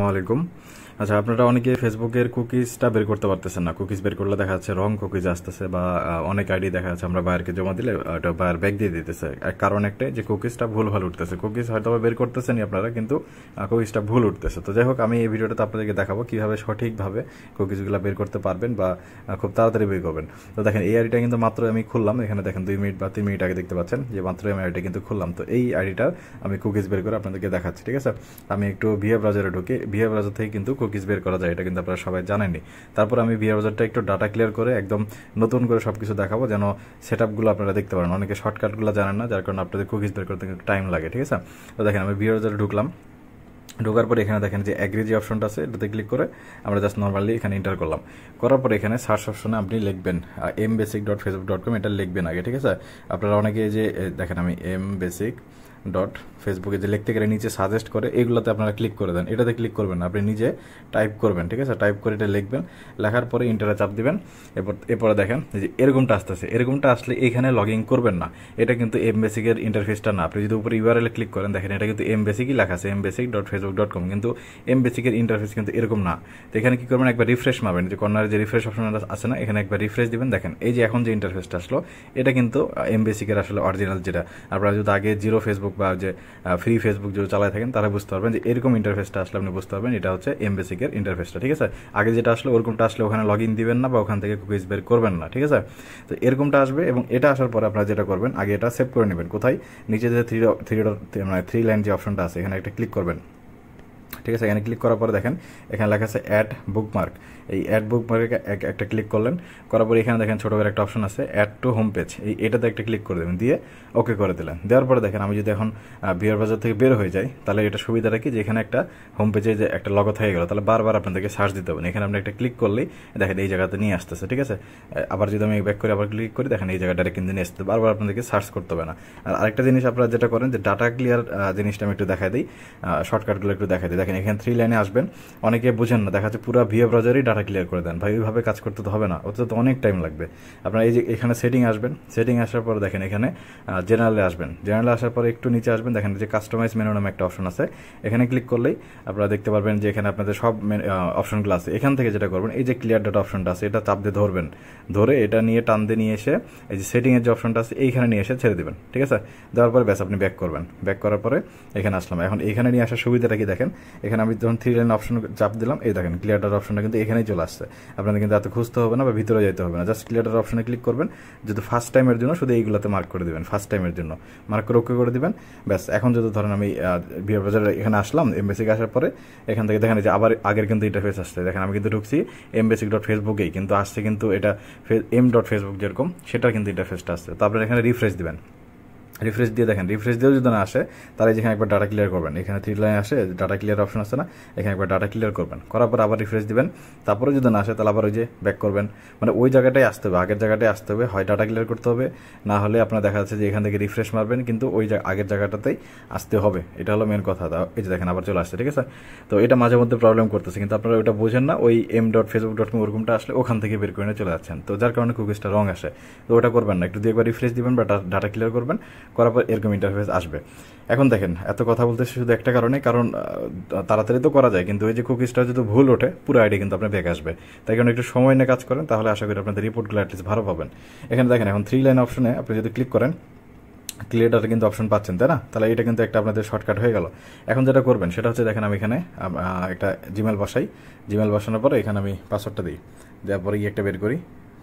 আসসালামু আলাইকুম। আচ্ছা, আপনারা অনেকে ফেসবুকের কুকিজটা বের করতে পারতেছেন না। কুকিজ বের করলে দেখা যাচ্ছে রং কুকিজ আসতেছে, বা অনেক আইডি দেখা যাচ্ছে আমরা বায়ারকে জমা দিলে ওটা বায়ার ব্যাক দিয়ে দিতেছে। কারণ একটাই যে কুকিজটা ভুল ভাল উঠতেছে। কুকিজ হয়তো বের করতেছেন আপনারা, কিন্তু কুকিজটা ভুল উঠতেছে। তো যাই হোক, আমি এই ভিডিওটাতে আপনাদেরকে দেখাবো কিভাবে সঠিকভাবে কুকিজগুলো বের করতে পারবেন বা খুব তাড়াতাড়ি বের করবেন। তো দেখেন, এই আইডিটা কিন্তু মাত্র আমি খুললাম। এখানে দেখেন 2 মিনিট বা 3 মিনিট আগে দেখতে পাচ্ছেন যে মাত্র আমি আইডিটা কিন্তু খুললাম। তো এই আইডিটার আমি কুকিজ বের করে আপনাদেরকে দেখাচ্ছি, ঠিক আছে। আমি একটু ভিএ ব্রাউজারে ঢুকে, ভিএ ব্রাউজার থেকে কিন্তু কুকিজ বের করা যায়, এটা কিন্তু আপনারা সবাই জানেননি। তারপর আমি ভিএ ব্রাউজারটা একটু ডাটা ক্লিয়ার করে একদম নতুন করে সবকিছু দেখাবো, যেন সেটআপগুলো আপনারা দেখতে পারেন। অনেকে শর্টকাটগুলো জানেন না, যার কারণে আপনাদের কুকিজ বের করতে একটু টাইম লাগে, ঠিক আছে। তো দেখেন, আমি ভিএ ব্রাউজারে ঢুকলাম। ঢোকার পরে এখানে দেখেন যে অ্যাগ্রি যে অপশনটা আছে, এটাতে ক্লিক করে আমরা জাস্ট নর্মালি এখানে এন্টার করলাম। করার পরে এখানে সার্চ অপশনে আপনি লিখবেন mbasic.facebook.com, এটা লিখবেন আগে, ঠিক আছে। আপনারা অনেকে যে দেখেন, আমি mbasic.ফেসবুকে যে লিখতে গেলে নিচে সাজেস্ট করে, এগুলোতে আপনারা ক্লিক করে দেন। এটাতে ক্লিক করবেন না, আপনি নিজে টাইপ করবেন, ঠিক আছে। টাইপ করে এটা লিখবেন, লেখার পরে ইন্টারে চাপ দিবেন। এরপরে দেখেন যে এরকমটা আসতেছে। এরকমটা আসলে এখানে লগ ইন করবেন না, এটা কিন্তু mbasic-এর ইন্টারফেসটা না। আপনি যদি উপরে ইউআরএল ক্লিক করেন, দেখেন এটা কিন্তু mbasic-ই লেখা আছে, mbasic.facebook.com, কিন্তু mbasic-এর ইন্টারফেস কিন্তু এরকম না। তো এখানে কি করবেন, একবার রিফ্রেশ মারবেন, যে কর্নারে যে রিফ্রেশ অপশন আছে না, এখানে একবার রিফ্রেশ দিবেন। দেখেন এই যে এখন যে ইন্টারফেসটা আসলো, এটা কিন্তু mbasic-এর আসলে অরিজিনাল যেটা। আপনারা যদি আগে জিরো ফেসবুক বা যে ফ্রি ফেসবুক যদি চালায় থাকেন, তারা বুঝতে পারবেন যে এরকম ইন্টারফেসটা আসলে আপনি বুঝতে পারবেন এটা হচ্ছে mbasic-এর ইন্টারফেসটা, ঠিক আছে। আগে যেটা আসলে ওরকমটা আসলে ওখানে লগ ইন দিবেন না বা ওখান থেকে কুকিজ বের করবেন না, ঠিক আছে। তো এরকমটা আসবে, এবং এটা আসার পরে আপনারা যেটা করবেন, আগে এটা সেভ করে নেবেন। কোথায়? নিচে যে থ্রি লাইন যে অপশনটা আছে, এখানে একটা ক্লিক করবেন, ঠিক আছে। এখানে ক্লিক করার পরে দেখেন এখানে লেখা আছে অ্যাড বুকমার্ক। এই অ্যাড বুকমার্কে একটা ক্লিক করলেন, করার পরে এখানে দেখেন ছোটো করে একটা অপশন আছে অ্যাড টু হোম পেজ, এটাতে একটা ক্লিক করে দেবেন, দিয়ে ওকে করে দিলেন। দেওয়ার পরে দেখেন, আমি যদি এখন ভিআর ব্রাউজার থেকে বের হয়ে যাই, তাহলে এটা সুবিধাটা কি, যে এখানে একটা হোম পেজে যে একটা লগো থেকে গেল, তাহলে বারবার আপনাদেরকে সার্চ দিতে হবে। এখানে আপনি একটা ক্লিক করলেই দেখেন এই জায়গাতে নিয়ে আসতেছে, ঠিক আছে। আবার যদি আমি ব্যাক করে আবার ক্লিক করি, দেখেন এই জায়গাটা কিন্তু নিয়ে আসতে, বারবার আপনাদেরকে সার্চ করতে হবে না। আর আরেকটা জিনিস আপনারা যেটা করেন, যে ডাটা ক্লিয়ার জিনিসটা আমি একটু দেখাই দিই, শর্টকাটগুলো একটু দেখাই দিই। দেখেন এখানে 3 লাইনে আসবেন, অনেকে বুঝেন না, দেখা যাচ্ছে পুরো ভিএ ব্রাউজারই ডাটা ক্লিয়ার করে দেন। ভাই ওইভাবে কাজ করতে তো হবে না, ওতে তো অনেক টাইম লাগবে। আপনারা এই যে এখানে সেটিং আসবেন, সেটিং আসার পর দেখেন এখানে জেনারেলে আসবেন। জেনারেলে আসার পরে একটু নিচে আসবেন, দেখেন যে কাস্টমাইজ মেনু নামে একটা অপশন আছে, এখানে ক্লিক করলেই আপনারা দেখতে পারবেন যে এখানে আপনাদের সব অপশনগুলো আছে। এখান থেকে যেটা করবেন, এই যে ক্লিয়ার ডাটা অপশনটা আছে, এটা চাপ দিয়ে ধরবেন, ধরে এটা নিয়ে টান দিয়ে নিয়ে এসে এই যে সেটিংয়ের যে অপশনটা আছে এইখানে নিয়ে এসে ছেড়ে দেবেন, ঠিক আছে। দেওয়ার পরে ব্যাস আপনি ব্যাক করবেন। ব্যাক করার পরে এখানে আসলাম। এখন এইখানে নিয়ে আসার সুবিধাটা কি দেখেন, এখানে আমি যখন 3 লাইন অপশন চাপ দিলাম, এই দেখেন ক্লিয়ার ডাটা অপশনটা কিন্তু এখানেই চলে আসছে। আপনাদের কিন্তু এত খুঁজতে হবে না বা ভিতরে যেতে হবে না, জাস্ট ক্লিয়ার ডাটা অপশনে ক্লিক করবেন। যদি ফার্স্ট টাইমের জন্য শুধু এইগুলোতে মার্ক করে দেবেন, ফার্স্ট টাইমের জন্য মার্ক করে ওকে করে দিবেন, ব্যাস। এখন যদি ধরেন আমি ভিআর ব্রাউজারে এখানে আসলাম, mbasic আসার পরে এখান থেকে দেখেন যে আবার আগের কিন্তু ইন্টারফেস আসছে। দেখেন আমি কিন্তু ঢুকছি mbasic.facebook-এই, কিন্তু আসছে কিন্তু এটা m.facebook যেরকম, সেটার কিন্তু ইন্টারফেসটা আসছে। তারপরে এখানে রিফ্রেশ দিবেন, রিফ্রেশ দিয়ে দেখেন, রিফ্রেশ দিয়েও যদি না আসে, তাহলে যেখানে একবার ডাটা ক্লিয়ার করবেন, এখানে 3 লাইন আসে ডাটা ক্লিয়ার অপশন আছে না, এখানে একবার ডাটা ক্লিয়ার করবেন। করার পর আবার রিফ্রেশ দিবেন, তারপরে যদি না আসে, তাহলে আবার ওই যে ব্যাক করবেন। মানে ওই জায়গাটায় আসতে হবে, আগের জায়গাটায় আসতে হবে, হয় ডাটা ক্লিয়ার করতে হবে, না হলে আপনার দেখা যাচ্ছে যে এখান থেকে রিফ্রেশ মারবেন, কিন্তু ওই আগের জায়গাটাতেই আসতে হবে। এটা হলো মেন কথা। এই যে দেখেন আবার চলে আসছে, ঠিক আছে। তো এটা মাঝে মধ্যে প্রবলেম করতেছে, কিন্তু আপনারা ওইটা বোঝেন না, ওই m.facebook.com ওরকমটা আসলে ওখান থেকে বের করে নিয়ে চলে যাচ্ছেন, তো যার কারণে কুকিজটা রং আসে। তো ওটা করবেন না, একটু দিয়ে একবার রিফ্রেশ দিবেন বা ডাটা ক্লিয়ার করবেন, করার পর এরকম ইন্টারফেস আসবে। এখন দেখেন এত কথা বলতেছি শুধু একটা কারণে, কারণ তাড়াতাড়ি তো করা যায়, কিন্তু ওই যে কুকিজটা যদি ভুল ওঠে, পুরো আইডি কিন্তু আপনার ব্যাক আসবে। তাই কারণে একটু সময় নিয়ে কাজ করেন, তাহলে আশা করি আপনাদের রিপোর্টগুলো অ্যাটলিস্ট ভালো পাবেন। এখানে দেখেন এখন 3 লাইন অপশনে আপনি যদি ক্লিক করেন, ক্লিয়ার ডাটা কিন্তু অপশন পাচ্ছেন, তাই না? তাহলে এটা কিন্তু একটা আপনাদের শর্টকাট হয়ে গেল। এখন যেটা করবেন সেটা হচ্ছে, দেখেন আমি এখানে একটা জিমেল বসাই। জিমেল বসানোর পরে এখানে আমি পাসওয়ার্ডটা দিই, দেওয়ার পরে একটা বের করি,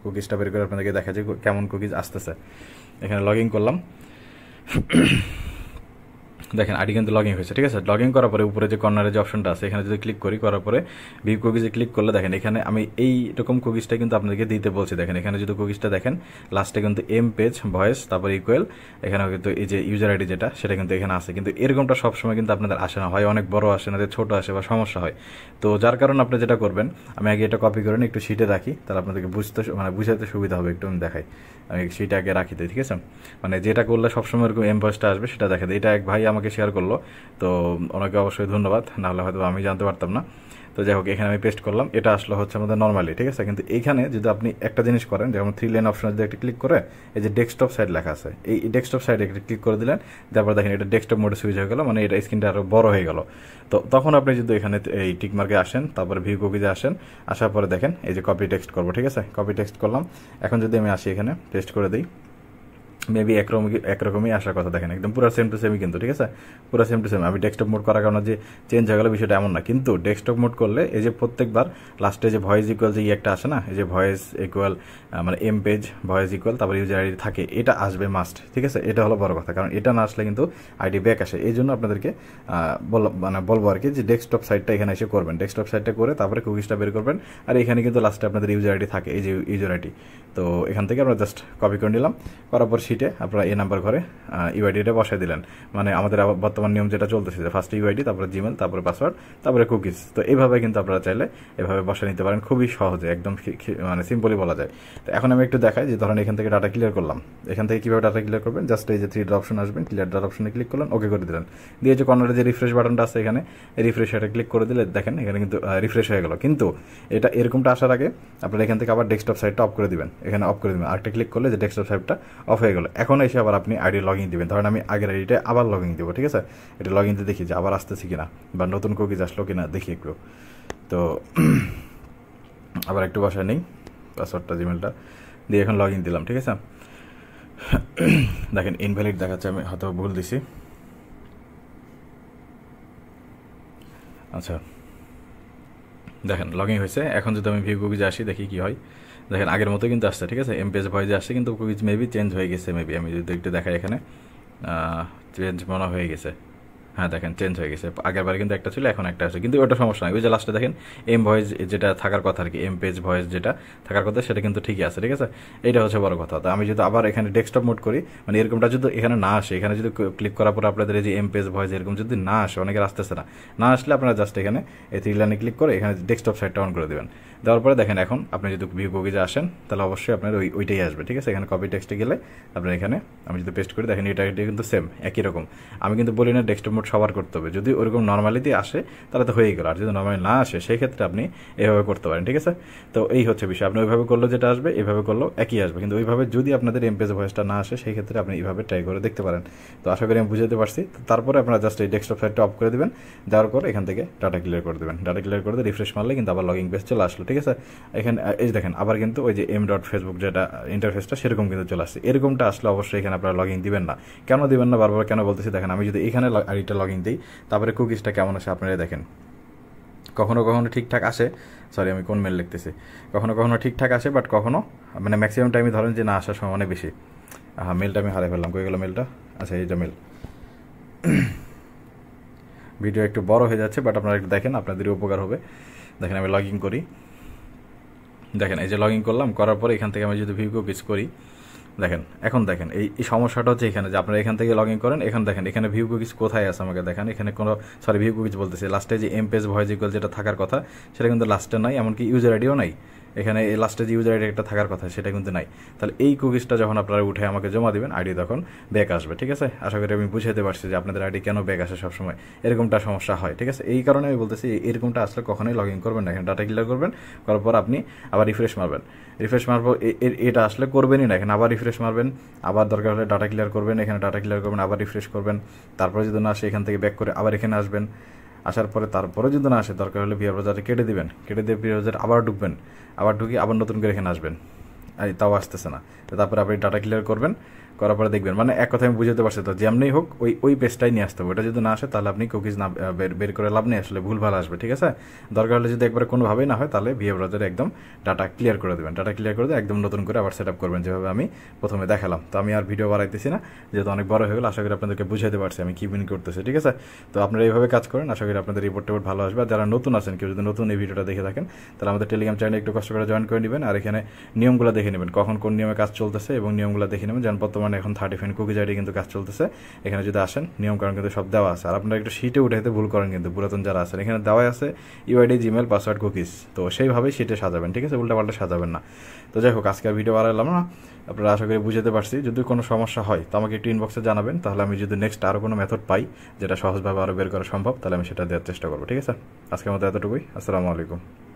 কুকিজটা বের করে আপনাদেরকে দেখা যায় কেমন কুকিজ আসতেছে। এখানে লগ ইন করলাম, দেখেন আইডি কিন্তু লগ ইন হয়েছে, ঠিক আছে। লগ ইন করার পরে উপরে যে কর্নারে যে অপশনটা আছে, এখানে যদি ক্লিক করি, করার পরে ভিউ কুকিজে ক্লিক করলে দেখেন এখানে আমি এইরকম কুকিজটা কিন্তু আপনাদেরকে দিতে বলছি। দেখেন এখানে যদি কুকিজটা দেখেন, লাস্টে কিন্তু এম পেজ ভয়েস, তারপরে ইকুয়াল, এখানে কিন্তু এই যে ইউজার আইডি যেটা, সেটা কিন্তু এখানে আসে। কিন্তু এরকমটা সবসময় কিন্তু আপনাদের আসে না, হয় অনেক বড় আসে না, ছোট আসে বা সমস্যা হয়। তো যার কারণে আপনি যেটা করবেন, আমি আগে এটা কপি করে একটু শিটে রাখি, তাহলে আপনাদেরকে বুঝাতে সুবিধা হবে। একটু আমি দেখাই, আমি শিটে আগে রাখি দিই, ঠিক আছে। মানে যেটা করলে সবসময় এরকম এম ভয়েসটা আসবে, সেটা দেখা দেয়। এটা এক ভাই আমাকে শেয়ার করলো, তো ওনাকে অবশ্যই ধন্যবাদ, নাহলে হয়তো আমি জানতে পারতাম না। তো তো যাই হোক এখানে আমি পেস্ট করলাম, এটা আসলে হচ্ছে আমাদের নর্মালি, ঠিক আছে। কিন্তু এইখানে যদি আপনি একটা জিনিস করেন, যেমন 3 লাইন অপশন যদি একটা ক্লিক করে এই যে ডেস্কটপ সাইড লেখা আছে, এই ডেস্কটপ সাইডে একটা ক্লিক করে দিলেন, তারপর দেখেন এটা ডেস্কটপ মোডে সুইচ হয়ে গেল, মানে এটা স্ক্রিনটা আরো বড় হয়ে গেল। তো তখন আপনি যদি এখানে এই টিক মার্কে আসেন, তারপরে ভিউ কুকিজে আসেন, আসার পরে দেখেন এই যে কপি টেক্সট করবো, ঠিক আছে। কপি টেক্সট করলাম, এখন যদি আমি আসি এখানে পেস্ট করে দিই, মেবি একরকমই আসার কথা, দেখেন একদম পুরো সেম টু সেমই কিন্তু, ঠিক আছে, পুরো সেম টু সেম। আমি ডেস্কটপ মোড করার কারণে যে চেঞ্জ হয়ে গেল বিষয়টা এমন না, কিন্তু ডেস্কটপ মোড করলে এই যে প্রত্যেকবার লাস্টে যে ভয়েস ইকুয়াল যে একটা আসে না, এই যে ভয়েস ইকুয়াল মানে এম পেজ ভয়েস ইকুয়াল তারপর ইউজার আইডি থাকে, এটা আসবে মাস্ট, ঠিক আছে। এটা হলো বড় কথা, কারণ এটা না আসলে কিন্তু আইডি ব্যাক আসে। এই জন্য আপনাদেরকে বলবো আর কি যে ডেস্কটপ সাইটটা এখানে এসে করবেন, ডেস্কটপ সাইটটা করে তারপরে কুকিজটা বের করবেন, আর এখানে কিন্তু লাস্টে আপনাদের ইউজার আইডি থাকে, এই যে ইউজার আইডি। তো এখান থেকে আমরা জাস্ট কপি করে নিলাম, করার পর শিটে আপনারা এই নাম্বার ঘরে ইউআইডিটা বসাই দিলেন। মানে আমাদের বর্তমান নিয়ম যেটা চলতেছে যে ফার্স্ট ইউআইডি, তারপরে জিমেল, তারপরে পাসওয়ার্ড, তারপরে কুকিজ। তো এইভাবে কিন্তু আপনারা চাইলে এভাবে বসায় নিতে পারেন, খুবই সহজে, একদম মানে সিম্পলি বলা যায়। তো এখন আমি একটু দেখাই যে ধরেন এখান থেকে ডাটা ক্লিয়ার করলাম, এখান থেকে কীভাবে ডাটা ক্লিয়ার করবেন, জাস্ট এই যে 3 ডট অপশন আসবেন, ক্লিয়ার ডট অপশনে ক্লিক করলেন, ওকে করে দিলেন, দিয়ে যে কর্নারে যে রিফ্রেশ বাটনটা আছে এখানে, এই রিফ্রেশ এটা ক্লিক করে দিলে দেখেন এখানে কিন্তু রিফ্রেশ হয়ে গেল। কিন্তু এটা এরকমটা আসার আগে আপনারা এখান থেকে আবার ডেস্কটপ সাইটটা অফ করে দিবেন, এখানে অফ করে দিবেন, আরেকটা ক্লিক করলে যে ডেস্কটপ সাইটটা অফ হয়ে গেল। এখন এসে আবার আপনি আইডি লগ ইন দিবেন, ধরেন আমি আগের আইডিটা আবার লগ ইন দেবো, ঠিক আছে। এটা লগ ইন দিয়ে দেখি যে আবার আসতেছি কিনা বা নতুন কুকিজ আসলো কিনা দেখি একটু। তো আবার একটু বসায় নেই পাসওয়ার্ডটা, জিমেলটা দিয়ে এখন লগ ইন দিলাম, ঠিক আছে। দেখেন ইনভ্যালিড দেখাচ্ছে, আমি হয়তো ভুল দিছি। আচ্ছা দেখেন লগ ইন হয়েছে। এখন যদি আমি ভিউ কুকিজে আসি দেখি কি হয়, দেখেন আগের মতো কিন্তু আসছে, ঠিক আছে, এম পেজ ভয়েসে আসছে, কিন্তু কুকিজ মেবি চেঞ্জ হয়ে গেছে, মেবি আমি যদি একটু দেখাই এখানে চেঞ্জ মনে হয়ে গেছে, হ্যাঁ দেখেন চেঞ্জ হয়ে গেছে, আগের বারে কিন্তু একটা ছিল এখন একটা আছে, কিন্তু ওটা সমস্যা নাই। ওই যে লাস্টে দেখেন এম ভয়েস যেটা থাকার কথা আর কি, এম পেজ ভয়েস যেটা থাকার কথা সেটা কিন্তু ঠিকই আছে, ঠিক আছে। এইটা হচ্ছে বড় কথা। তো আমি যদি আবার এখানে ডেস্কটপ মোড করি, মানে এরকমটা যদি এখানে না আসে, এখানে যদি ক্লিক করার পর আপনাদের এই যে এম পেজ ভয়েস এরকম যদি না আসে, অনেকের আসতেছে না আসলে আপনারা জাস্ট এখানে এই 3 লাইনে ক্লিক করে এখানে ডেস্কটপ সাইটটা অন করে দেবেন। দেওয়ার পরে দেখেন এখন আপনি যদি ভিউ কুকিজে আসেন তাহলে অবশ্যই আপনার ওইটাই আসবে, ঠিক আছে। এখানে কপি টেক্সটে গেলে আপনার এখানে আমি যদি পেস্ট করি দেখেন এটা কিন্তু সেম একই রকম। আমি কিন্তু বলি না ডেস্কটপ মোড সবার করতে হবে, যদি ওরকম নর্মালিতে আসে তাহলে তো হয়ে গেল, আর যদি নর্মালি না আসে সেই ক্ষেত্রে আপনি এইভাবে করতে পারেন, ঠিক আছে। তো এই হচ্ছে বিষয়, আপনি ওইভাবে করলেও যেটা আসবে এইভাবে করলেও একই আসবে, কিন্তু ওইভাবে যদি আপনাদের এম পেজ ভয়েসটা না আসে সেই ক্ষেত্রে আপনি এইভাবে ট্রাই করে দেখতে পারেন। তো আশা করি আমি বুঝাতে পারছি। তারপরে আপনারা জাস্ট এই ডেস্কটপ সাইটটা অফ করে দেবেন, দেওয়ার পর এখান থেকে ডাটা ক্লিয়ার করে দেবেন, ডাটা ক্লিয়ার করে দিয়ে রিফ্রেশ মারলে কিন্তু আবার লগইন পেজ চলে আসলো, ঠিক আছে। এখানে এই দেখেন আবার কিন্তু ওই যে এম ডট ফেসবুক যেটা ইন্টারফেসটা সেরকম কিন্তু চলে আসছে। এরকমটা আসলে অবশ্যই এখানে আপনারা লগ ইন দিবেন না। কেন দিবেন না বারবার কেন বলতেছি, দেখেন আমি যদি এখানে আইডিটা লগ ইন দিই তারপরে কুকিজটা কেমন আসে আপনারা দেখেন, কখনো কখনো ঠিকঠাক আসে, সরি আমি কোন মেল লিখতেছি, কখনো কখনো ঠিকঠাক আসে, বাট কখনো মানে ম্যাক্সিমাম টাইমে ধরেন যে না আসার সময় অনেক বেশি। হ্যাঁ মেলটা আমি হারিয়ে ফেললাম, কই গেল মেলটা, আচ্ছা এইটা মেল। ভিডিও একটু বড় হয়ে যাচ্ছে, বাট আপনারা একটু দেখেন, আপনাদের উপকার হবে। দেখেন আমি লগ ইন করি, দেখেন এই যে লগ ইন করলাম, করার পরে এখান থেকে আমি যদি ভিউ কুকিজ করি, দেখেন এখন দেখেন এই সমস্যাটা হচ্ছে এখানে যে আপনারা এখান থেকে লগ ইন করেন, এখানে দেখেন এখানে ভিউ কুকিজ কোথায় আছে আমাকে দেখেন, এখানে কোনো সরি ভিউ কুকিজ বলতেছে লাস্টে যে এম পেজ ভয়েস ইকুয়াল যেটা থাকার কথা সেটা কিন্তু লাস্টে নাই, এমনকি ইউজার আইডিও নাই, এখানে এই লাস্টে যে ইউজার আইডি একটা থাকার কথা সেটা কিন্তু নাই। তাহলে এই কুকিজটা যখন আপনারা উঠে আমাকে জমা দিবেন আইডি তখন ব্যাক আসবে, ঠিক আছে। আশা করি আমি বুঝাতে পারছি যে আপনাদের আইডি কেন ব্যাক আসে সবসময়, এরকমটা সমস্যা হয়, ঠিক আছে। এই কারণে আমি বলতেছি এরকমটা আসলে কখনোই লগ ইন করবেন না, এখানে ডাটা ক্লিয়ার করবেন, করার পর আপনি আবার রিফ্রেশ মারবেন, রিফ্রেশ মারার পর এটা আসলে করবেনই না, এখানে আবার রিফ্রেশ মারবেন, আবার দরকার হলে ডাটা ক্লিয়ার করবেন, এখানে ডাটা ক্লিয়ার করবেন, আবার রিফ্রেশ করবেন, তারপরে যদি না আসে এখান থেকে ব্যাক করে আবার এখানে আসবেন, আসার পরে তারপরে যদি না আসে দরকার হলে ভিআর ব্রাউজারে কেটে দিবেন, কেটে দিয়ে ভিআর ব্রাউজারে আবার ঢুকবেন, আবার ঢুকে আবার নতুন করে এখানে আসবেন, তাও আসতেছে না, তারপরে আপনি ডাটা ক্লিয়ার করবেন, করার পরে দেখবেন মানে এক কথা আমি বুঝাতে পারছি তো যেমনই হোক ওই পেজটাই নিয়ে আসতে হবে, ওটা যদি না আসে তাহলে আপনি কুকিজ না বের করে লাভ নেই, আসলে ভুলভাল আসবে, ঠিক আছে। দরকার হলে যদি একবারে কোনোভাবেই না হয় তাহলে ভিআর ব্রাউজারে একদম ডাটা ক্লিয়ার করে দেবেন, ডাটা ক্লিয়ার করে দিয়ে একদম নতুন করে আবার সেট আপ করবেন যেভাবে আমি প্রথমে দেখালাম। তো আমি আর ভিডিও বাড়াইতেছি না, যেহেতু অনেক বড় হয়ে গেল, আশা করি আপনাদেরকে বুঝাতে পারছি আমি কি মিন করতেছি, ঠিক আছে। তো আপনারা এইভাবে কাজ করেন, আশা করি আপনাদের রিপোর্ট ভালো আসবে। আর যারা নতুন আছেন, কেউ যদি নতুন এই ভিডিওটা দেখে থাকেন তাহলে আমাদের টেলিগ্রাম চ্যানেলে একটু কষ্ট করে জয়েন করে নেবেন, আর এখানে নিয়মগুলো দেখে নেবেন, কখন কোন নিয়মে কাজ চলতেছে এবং নিয়মগুলো দেখে নেবেন, যেন বর্তমান বর্তমানে এখন 30 কুকিজ আইডি কিন্তু কাজ চলতেছে। এখানে যদি আসেন নিয়মকানুন কিন্তু সব দেওয়া আছে। আর আপনারা একটু শিটে উঠাইতে ভুল করেন কিন্তু পুরাতন যারা আছেন, এখানে দেওয়া আছে ইউআইডি, জিমেল, পাসওয়ার্ড, কুকিজ। তো সেইভাবেই শিটে সাজাবেন, ঠিক আছে, উল্টাপাল্টা সাজাবেন না। তো যাই হোক, আজকে আর ভিডিও বাড়ালাম না, আপনারা আশা করি বুঝতে পারছি। যদি কোনো সমস্যা হয় তো আমাকে একটু ইনবক্সে জানাবেন, তাহলে আমি যদি নেক্সট আরও কোনো মেথড পাই যেটা সহজভাবে আরও বের করা সম্ভব, তাহলে আমি সেটা দেওয়ার চেষ্টা করবো, ঠিক আছে। আজকের মতো এতটুকুই। আসসালামু আলাইকুম।